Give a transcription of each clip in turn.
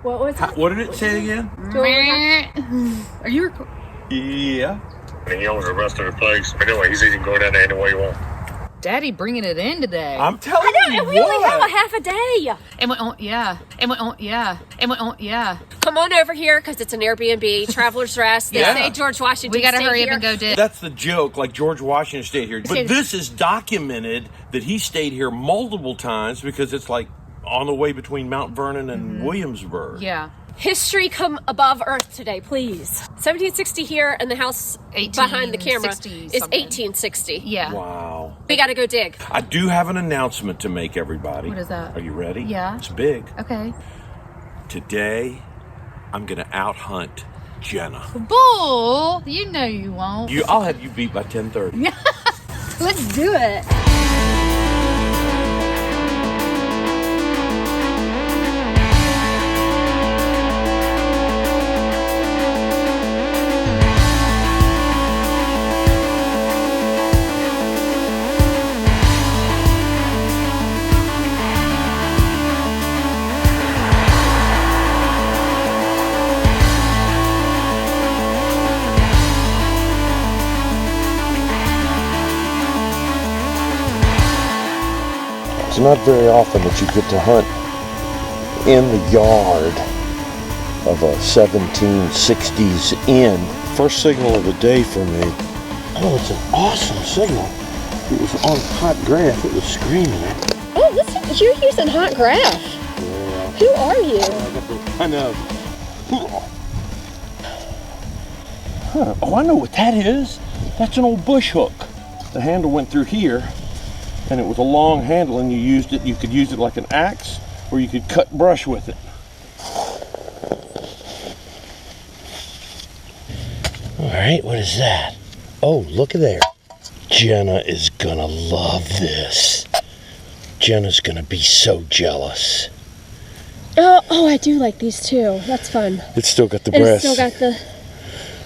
What was it? What did it say again? Are you recording? Yeah. And he owns the rest of the place. But anyway, he's even going down there any way you want. Daddy bringing it in today. I'm telling you We only have a half a day. And went on, yeah. And went on, yeah. And went on, yeah. Come on over here because it's an Airbnb. Traveler's Rest. They say George Washington. We gotta stayed hurry here. up and go dig. That's the joke, like George Washington stayed here. But this is documented that he stayed here multiple times because it's like on the way between Mount Vernon and Williamsburg. Yeah. History come above earth today, please. 1760 here, and the house behind the camera is 1860. Yeah. Wow. We gotta go dig. I do have an announcement to make, everybody. What is that? Are you ready? Yeah. It's big. Okay. Today, I'm going to out-hunt Jenna. Bull, you know you won't. I'll have you beat by 10:30. Let's do it. It's not very often that you get to hunt in the yard of a 1760s inn. First signal of the day for me. Oh, it's an awesome signal. It was on hot graph. It was screaming. Oh, listen, you're using hot graph. Yeah. Who are you? I know. Huh. Oh, I know what that is. That's an old bush hook. The handle went through here. And it was a long handle, and you could use it like an axe, or you could cut brush with it. All right, what is that? Oh, look at there. Jenna is gonna love this. Jenna's gonna be so jealous. Oh, I do like these too. That's fun. It's still got the And breast. it's still got the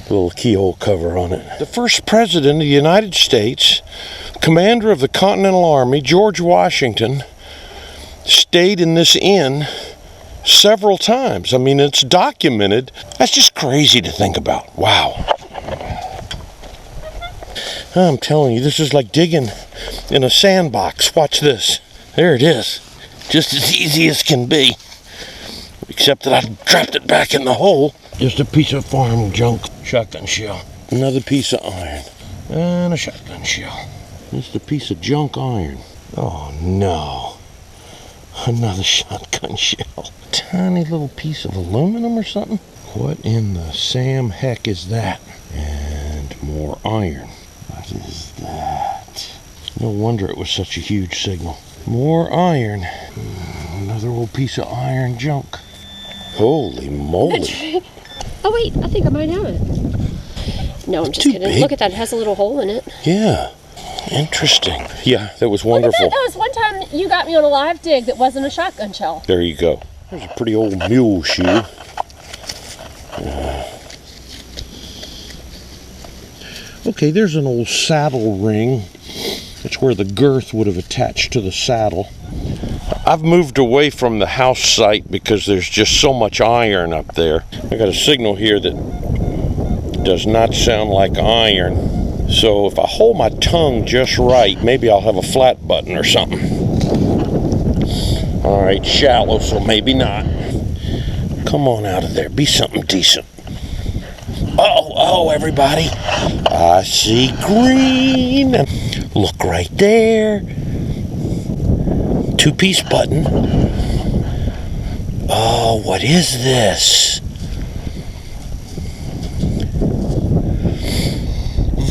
Little keyhole cover on it. The first president of the United States, commander of the Continental Army, George Washington, stayed in this inn several times. I mean, it's documented. That's just crazy to think about. Wow. I'm telling you, this is like digging in a sandbox. Watch this. There it is. Just as easy as can be. Except that I dropped it back in the hole. Just a piece of farm junk. Shotgun shell. Another piece of iron. And a shotgun shell. Just a piece of junk iron. Oh no. Another shotgun shell. Tiny little piece of aluminum or something? What in the Sam heck is that? And more iron. What is that? No wonder it was such a huge signal. More iron. Another old piece of iron junk. Holy moly. Oh wait, I think I might have it. No, I'm just kidding. Big. Look at that, it has a little hole in it. Yeah. Interesting. Yeah, that was wonderful. That was one time you got me on a live dig that wasn't a shotgun shell. There you go. There's a pretty old mule shoe. Okay, there's an old saddle ring. It's where the girth would have attached to the saddle. I've moved away from the house site because there's just so much iron up there. I got a signal here that does not sound like iron. So if I hold my tongue just right, maybe I'll have a flat button or something. All right, shallow, so maybe not. Come on out of there. Be something decent. Oh, everybody. I see green. Look right there. Two-piece button. Oh, what is this?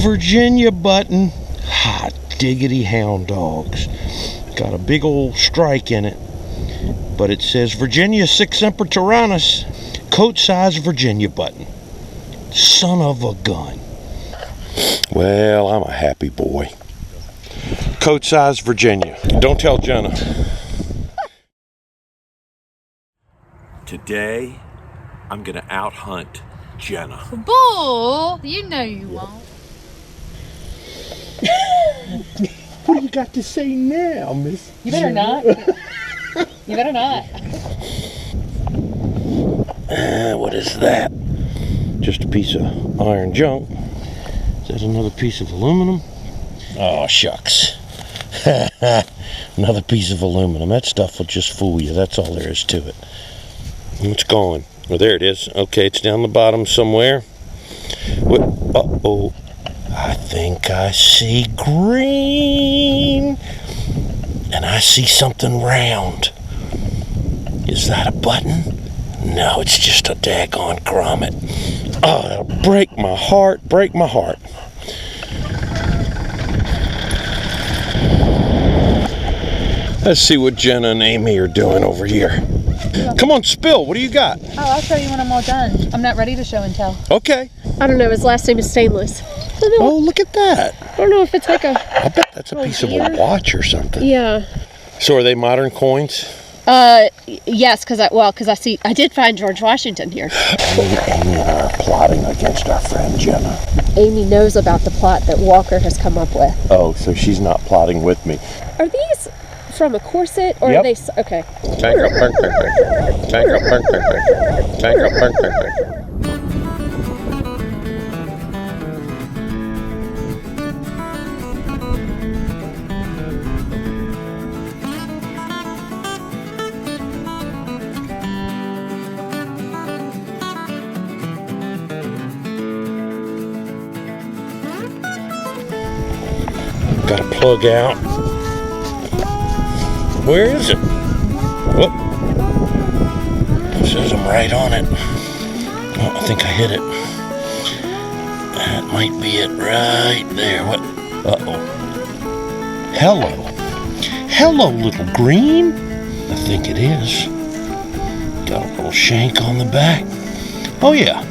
Virginia button. Hot diggity hound dogs. Got a big old strike in it. But it says Virginia 6 Semper Tyrannis. Coat size Virginia button. Son of a gun. Well, I'm a happy boy. Coat size Virginia. Don't tell Jenna. Today, I'm going to out-hunt Jenna. Bull, you know you won't. What do you got to say now, Miss? You better not. You better not. What is that? Just a piece of iron junk. Is that another piece of aluminum? Oh, shucks. Another piece of aluminum. That stuff will just fool you. That's all there is to it. It's gone. Oh, there it is. Okay, it's down the bottom somewhere. What? Uh-oh. I think I see green. And I see something round. Is that a button? No, it's just a daggone grommet. Oh, that'll break my heart, break my heart. Let's see what Jenna and Amy are doing over here. Come on, spill. What do you got? Oh, I'll show you when I'm all done. I'm not ready to show and tell. Okay. I don't know. His last name is Stainless. Oh, look at that. I don't know if it's like a... I bet that's a piece of a watch or something. Yeah. So are they modern coins? Yes, because I did find George Washington here. Amy and I are plotting against our friend Jenna. Amy knows about the plot that Walker has come up with. Oh, so she's not plotting with me. Are these from a corset, or Yep. are they... Okay. Got a plug out. Where is it? Whoop. It says I'm right on it. Oh, I think I hit it. That might be it right there. What? Uh-oh. Hello. Hello, little green. I think it is. Got a little shank on the back. Oh, yeah.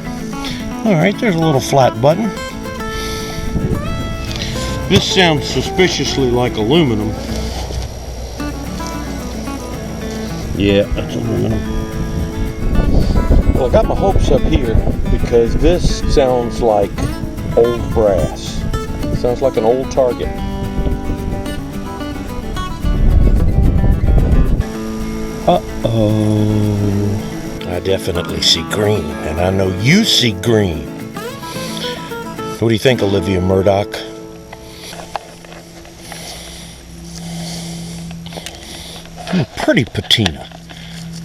All right, there's a little flat button. This sounds suspiciously like aluminum. Yeah, that's aluminum. Well, I got my hopes up here because this sounds like old brass. It sounds like an old target. Uh-oh. I definitely see green, and I know you see green. What do you think, Olivia Murdoch? Pretty patina.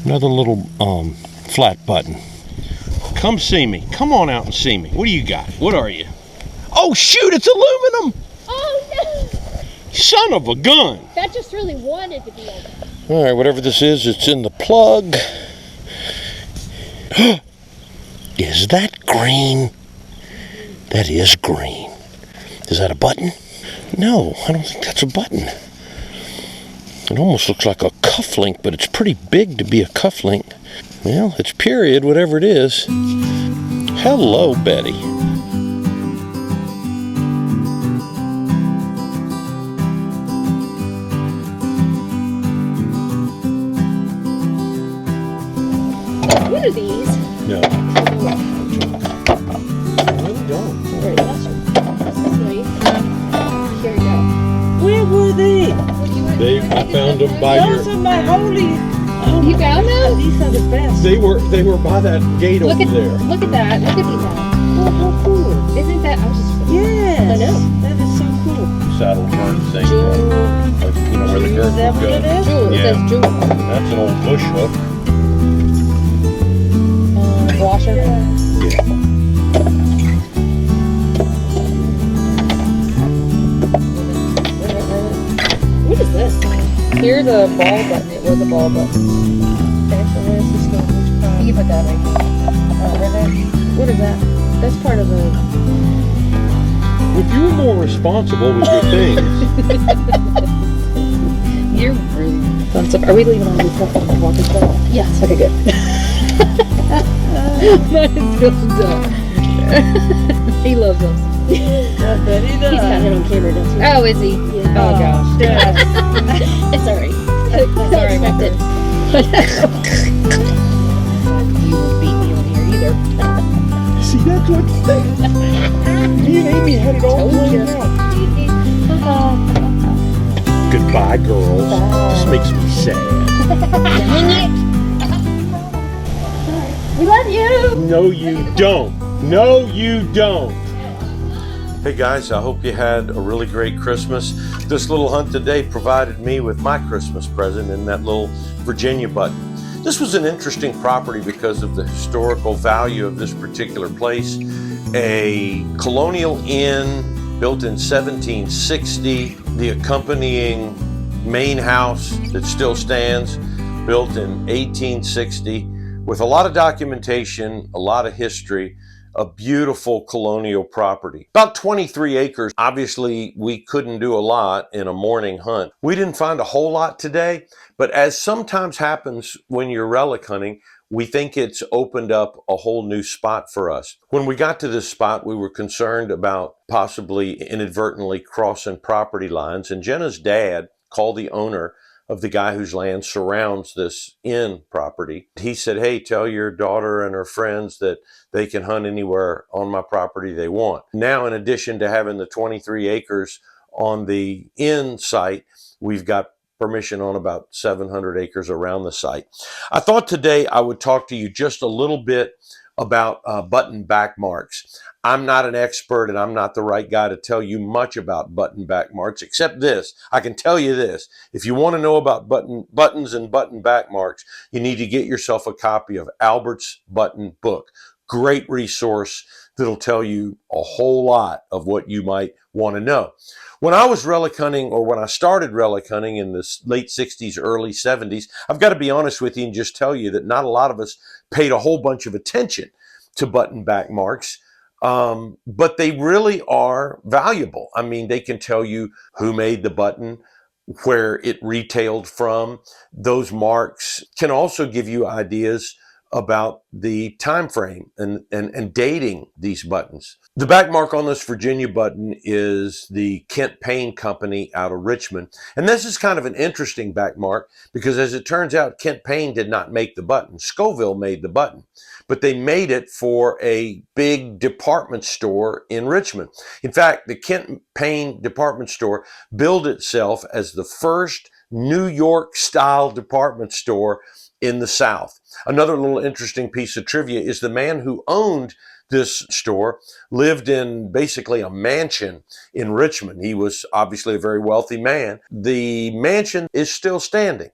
Another little flat button. Come see me. Come on out and see me. What do you got? What are you? Oh shoot, it's aluminum! Oh, no! Son of a gun! That just really wanted to be on. Alright, whatever this is, it's in the plug. Is that green? That is green. Is that a button? No, I don't think that's a button. It almost looks like a cufflink, but it's pretty big to be a cufflink. Well, it's period, whatever it is. Hello, Betty. What are these? No. Really don't. Alright, that's nice. Here we go. Where were they? I found them by Those are my holy. Oh, You found them? these are the best. They were by that gate Look over at there. Look at that. Look at these. Oh, how cool. Isn't that? I was just. Yes. I know. That is so cool. Saddle turn thing. Jewel. Like, you know where the girth Is that would what go. it is? Jewel. It Yeah. says jewel. That's an old bush hook. Washer. Yeah. What is this? Here's a ball button. It was a ball button. Okay, so where's the storage? You can put that right there. What is that? That's part of the... If you were more responsible with your things. You're rude. Are we leaving all these stuff on the walking trail? Yes. Okay, good. That is so dumb. He loves us. I bet he He's got does. it on camera, doesn't he? Oh, is he? Yeah. Oh, gosh. Yes. It's alright. Sorry, Expected. You won't beat me on here either. See, that's what me and Amy had it all planned out. Goodbye, girls. This makes me sad. We love you. No, you don't. No, you don't. Hey guys, I hope you had a really great Christmas. This little hunt today provided me with my Christmas present in that little Virginia button. This was an interesting property because of the historical value of this particular place. A colonial inn built in 1760, the accompanying main house that still stands, built in 1860, with a lot of documentation, a lot of history, a beautiful colonial property. About 23 acres. Obviously, we couldn't do a lot in a morning hunt. We didn't find a whole lot today, but as sometimes happens when you're relic hunting, we think it's opened up a whole new spot for us. When we got to this spot, we were concerned about possibly inadvertently crossing property lines, and Jenna's dad called the owner of the guy whose land surrounds this inn property. He said, hey, tell your daughter and her friends that they can hunt anywhere on my property they want. Now, in addition to having the 23 acres on the inn site, we've got permission on about 700 acres around the site. I thought today I would talk to you just a little bit about button back marks. I'm not an expert and I'm not the right guy to tell you much about button back marks, except this. I can tell you this. If you want to know about buttons and button back marks, you need to get yourself a copy of Albert's Button Book. Great resource that'll tell you a whole lot of what you might want to know. When I was relic hunting, or when I started relic hunting in the late 60s, early 70s, I've got to be honest with you and just tell you that not a lot of us paid a whole bunch of attention to button back marks, but they really are valuable. I mean, they can tell you who made the button, where it retailed from. Those marks can also give you ideas about the time frame and dating these buttons. The back mark on this Virginia button is the Kent Payne Company out of Richmond. And this is kind of an interesting back mark because, as it turns out, Kent Payne did not make the button. Scoville made the button, but they made it for a big department store in Richmond. In fact, the Kent Payne department store billed itself as the first New York style department store in the South. Another little interesting piece of trivia is the man who owned this store lived in basically a mansion in Richmond. He was obviously a very wealthy man. The mansion is still standing,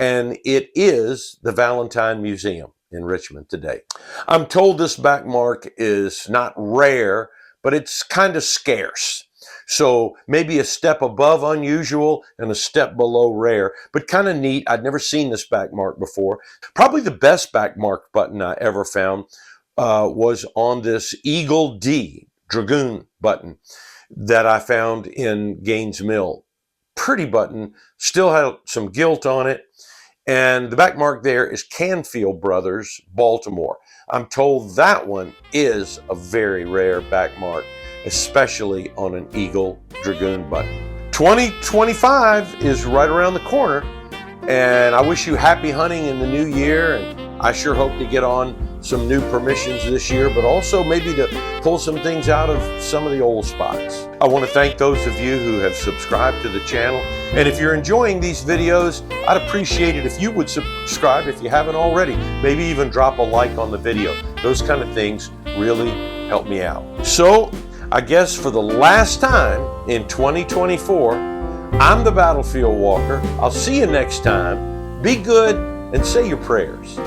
and it is the Valentine Museum in Richmond today. I'm told this back mark is not rare, but it's kind of scarce. So maybe a step above unusual and a step below rare, but kind of neat. I'd never seen this back mark before. Probably the best back mark button I ever found was on this Eagle D Dragoon button that I found in Gaines Mill. Pretty button, still had some gilt on it. And the back mark there is Canfield Brothers, Baltimore. I'm told that one is a very rare back mark, especially on an Eagle Dragoon button. 2025 is right around the corner, and I wish you happy hunting in the new year, and I sure hope to get on some new permissions this year, but also maybe to pull some things out of some of the old spots. I want to thank those of you who have subscribed to the channel, and if you're enjoying these videos, I'd appreciate it if you would subscribe if you haven't already. Maybe even drop a like on the video. Those kind of things really help me out. So, I guess for the last time in 2024, I'm the Battlefield Walker. I'll see you next time. Be good and say your prayers.